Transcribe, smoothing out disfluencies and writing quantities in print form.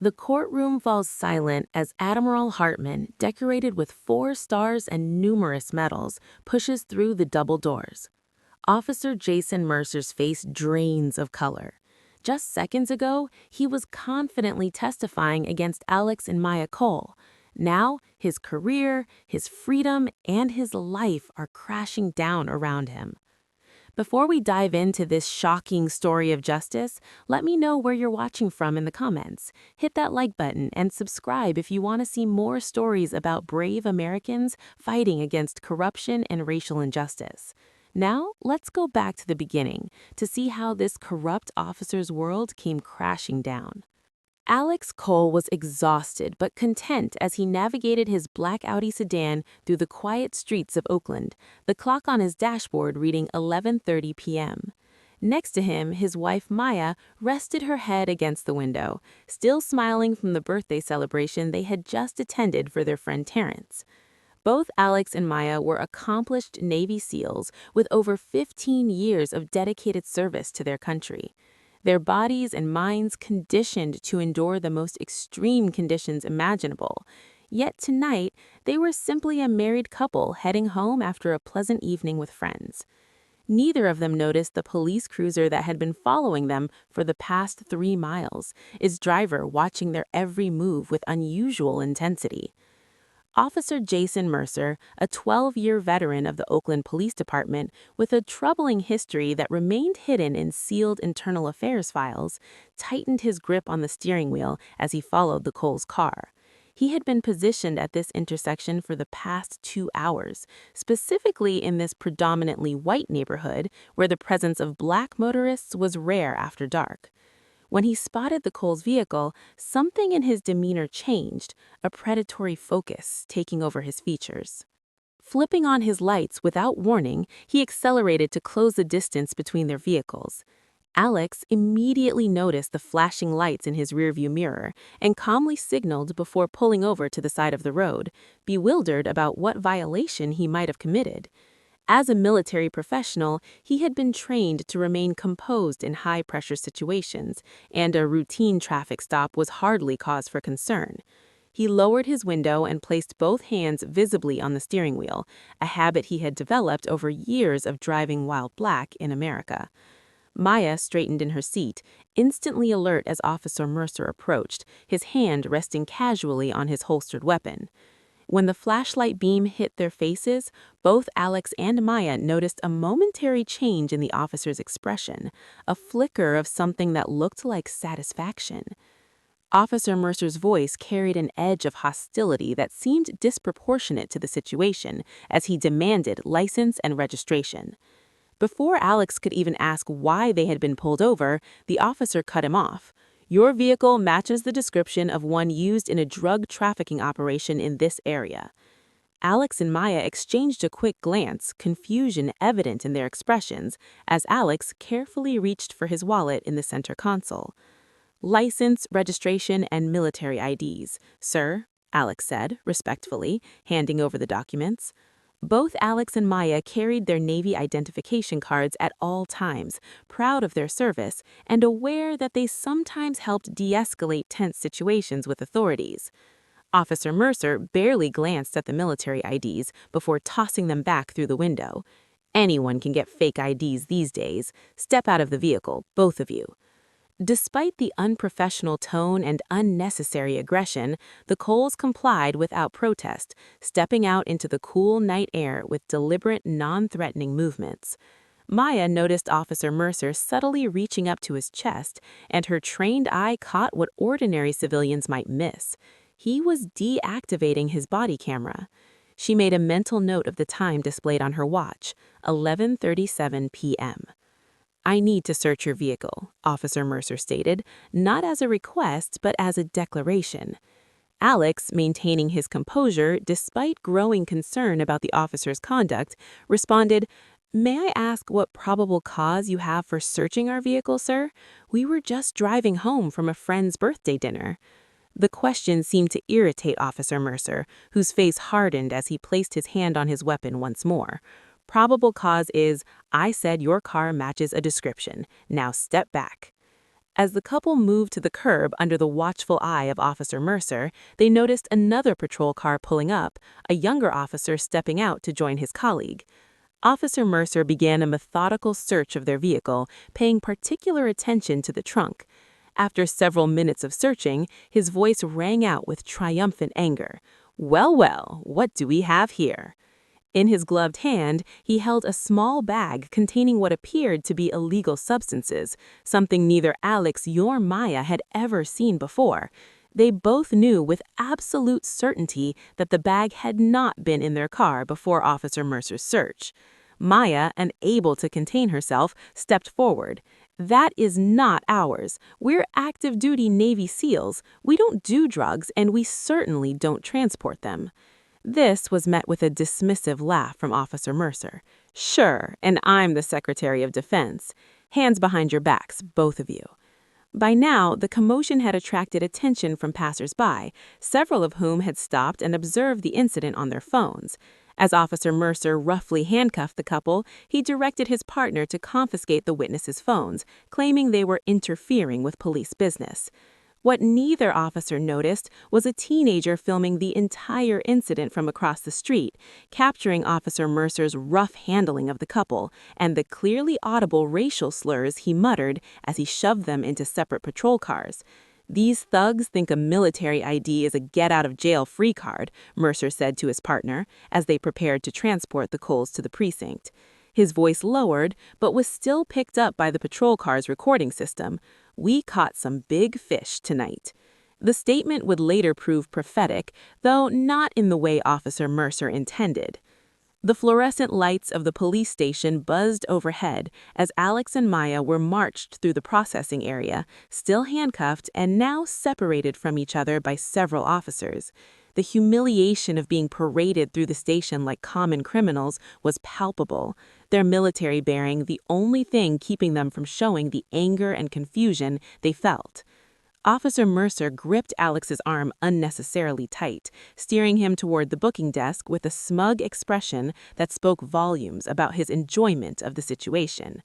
The courtroom falls silent as Admiral Hartman, decorated with 4 stars and numerous medals, pushes through the double doors. Officer Jason Mercer's face drains of color. Just seconds ago, he was confidently testifying against Alex and Maya Cole. Now, his career, his freedom, and his life are crashing down around him. Before we dive into this shocking story of justice, let me know where you're watching from in the comments. Hit that like button and subscribe if you want to see more stories about brave Americans fighting against corruption and racial injustice. Now, let's go back to the beginning to see how this corrupt officer's world came crashing down. Alex Cole was exhausted but content as he navigated his black Audi sedan through the quiet streets of Oakland, the clock on his dashboard reading 11:30 p.m. Next to him, his wife Maya rested her head against the window, still smiling from the birthday celebration they had just attended for their friend Terrence. Both Alex and Maya were accomplished Navy SEALs with over 15 years of dedicated service to their country. Their bodies and minds conditioned to endure the most extreme conditions imaginable. Yet tonight, they were simply a married couple heading home after a pleasant evening with friends. Neither of them noticed the police cruiser that had been following them for the past 3 miles, its driver watching their every move with unusual intensity. Officer Jason Mercer, a 12-year veteran of the Oakland Police Department with a troubling history that remained hidden in sealed internal affairs files, tightened his grip on the steering wheel as he followed the Coles' car. He had been positioned at this intersection for the past 2 hours, specifically in this predominantly white neighborhood where the presence of black motorists was rare after dark. When he spotted the Coles vehicle, something in his demeanor changed, a predatory focus taking over his features. Flipping on his lights without warning, he accelerated to close the distance between their vehicles. Alex immediately noticed the flashing lights in his rearview mirror and calmly signaled before pulling over to the side of the road, bewildered about what violation he might have committed. As a military professional, he had been trained to remain composed in high-pressure situations, and a routine traffic stop was hardly cause for concern. He lowered his window and placed both hands visibly on the steering wheel, a habit he had developed over years of driving while black in America. Maya straightened in her seat, instantly alert as Officer Mercer approached, his hand resting casually on his holstered weapon. When the flashlight beam hit their faces, both Alex and Maya noticed a momentary change in the officer's expression, a flicker of something that looked like satisfaction. Officer Mercer's voice carried an edge of hostility that seemed disproportionate to the situation as he demanded license and registration. Before Alex could even ask why they had been pulled over, the officer cut him off. "Your vehicle matches the description of one used in a drug trafficking operation in this area." Alex and Maya exchanged a quick glance, confusion evident in their expressions, as Alex carefully reached for his wallet in the center console. "License, registration, and military IDs, sir," Alex said, respectfully, handing over the documents. Both Alex and Maya carried their Navy identification cards at all times, proud of their service and aware that they sometimes helped de-escalate tense situations with authorities. Officer Mercer barely glanced at the military IDs before tossing them back through the window. "Anyone can get fake IDs these days. Step out of the vehicle, both of you." Despite the unprofessional tone and unnecessary aggression, the Coles complied without protest, stepping out into the cool night air with deliberate, non-threatening movements. Maya noticed Officer Mercer subtly reaching up to his chest, and her trained eye caught what ordinary civilians might miss. He was deactivating his body camera. She made a mental note of the time displayed on her watch, 11:37 p.m. "I need to search your vehicle," Officer Mercer stated, not as a request but as a declaration. Alex, maintaining his composure despite growing concern about the officer's conduct, responded, "May I ask what probable cause you have for searching our vehicle, sir? We were just driving home from a friend's birthday dinner." The question seemed to irritate Officer Mercer, whose face hardened as he placed his hand on his weapon once more. "Probable cause is, I said your car matches a description. Now step back." As the couple moved to the curb under the watchful eye of Officer Mercer, they noticed another patrol car pulling up, a younger officer stepping out to join his colleague. Officer Mercer began a methodical search of their vehicle, paying particular attention to the trunk. After several minutes of searching, his voice rang out with triumphant anger. "Well, well, what do we have here?" In his gloved hand, he held a small bag containing what appeared to be illegal substances, something neither Alex nor Maya had ever seen before. They both knew with absolute certainty that the bag had not been in their car before Officer Mercer's search. Maya, unable to contain herself, stepped forward. "That is not ours. We're active-duty Navy SEALs. We don't do drugs, and we certainly don't transport them." This was met with a dismissive laugh from Officer Mercer. "Sure, and I'm the Secretary of Defense. Hands behind your backs, both of you." By now, the commotion had attracted attention from passers-by, several of whom had stopped and observed the incident on their phones. As Officer Mercer roughly handcuffed the couple, he directed his partner to confiscate the witnesses' phones, claiming they were interfering with police business. What neither officer noticed was a teenager filming the entire incident from across the street, capturing Officer Mercer's rough handling of the couple and the clearly audible racial slurs he muttered as he shoved them into separate patrol cars. "These thugs think a military ID is a get-out-of-jail-free card," Mercer said to his partner as they prepared to transport the Coles to the precinct. His voice lowered, but was still picked up by the patrol car's recording system. "We caught some big fish tonight." The statement would later prove prophetic, though not in the way Officer Mercer intended. The fluorescent lights of the police station buzzed overhead as Alex and Maya were marched through the processing area, still handcuffed and now separated from each other by several officers. The humiliation of being paraded through the station like common criminals was palpable, their military bearing the only thing keeping them from showing the anger and confusion they felt. Officer Mercer gripped Alex's arm unnecessarily tight, steering him toward the booking desk with a smug expression that spoke volumes about his enjoyment of the situation.